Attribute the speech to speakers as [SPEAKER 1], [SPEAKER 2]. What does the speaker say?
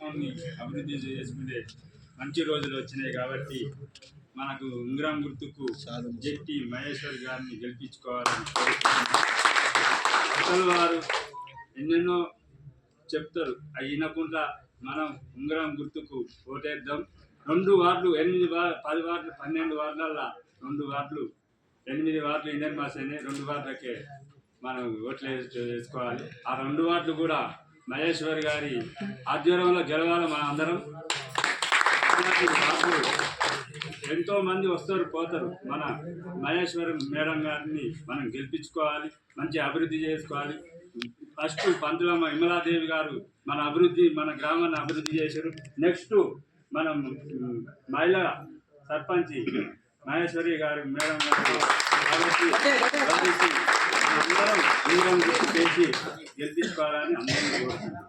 [SPEAKER 1] గ్రామాన్ని అభివృద్ధి చేసుకునే మంచి రోజులు వచ్చినాయి కాబట్టి మనకు ఉంగరం గుర్తుకు జెట్టి మహేశ్వర్ గారిని గెలిపించుకోవాలని కోరుకుంటున్నాం. అసలు వారు ఎన్నెన్నో చెప్తారు అవి వినకుండా మనం ఉంగరం గుర్తుకు ఓటేద్దాం. 2 వార్డులు 8 10 వార్డులు 12 వార్డులల్లో 2 వార్డులు 8 వార్డులు ఇండియన్ మాస్ అయినాయి. 2 వార్డులకే మనం ఓట్లు వేసుకోవాలి. ఆ 2 వార్డులు కూడా మహేశ్వర్ గారి ఆధ్వర్యంలో గెలవాలి. మన అందరం ఎంతో మంది వస్తారు పోతారు. మన మహేశ్వరం మేడం గారిని మనం గెలిపించుకోవాలి, మంచి అభివృద్ధి చేసుకోవాలి. ఫస్ట్ పంతులమ్మ విమలాదేవి గారు మన గ్రామాన్ని అభివృద్ధి చేశారు. నెక్స్ట్ మనం మహిళా సర్పంచ్ మహేశ్వరి గారు మేడం గారు కాబట్టి అందరం చేసి గెలిపించుకోవాలని అందరినీ కోరుతున్నాం.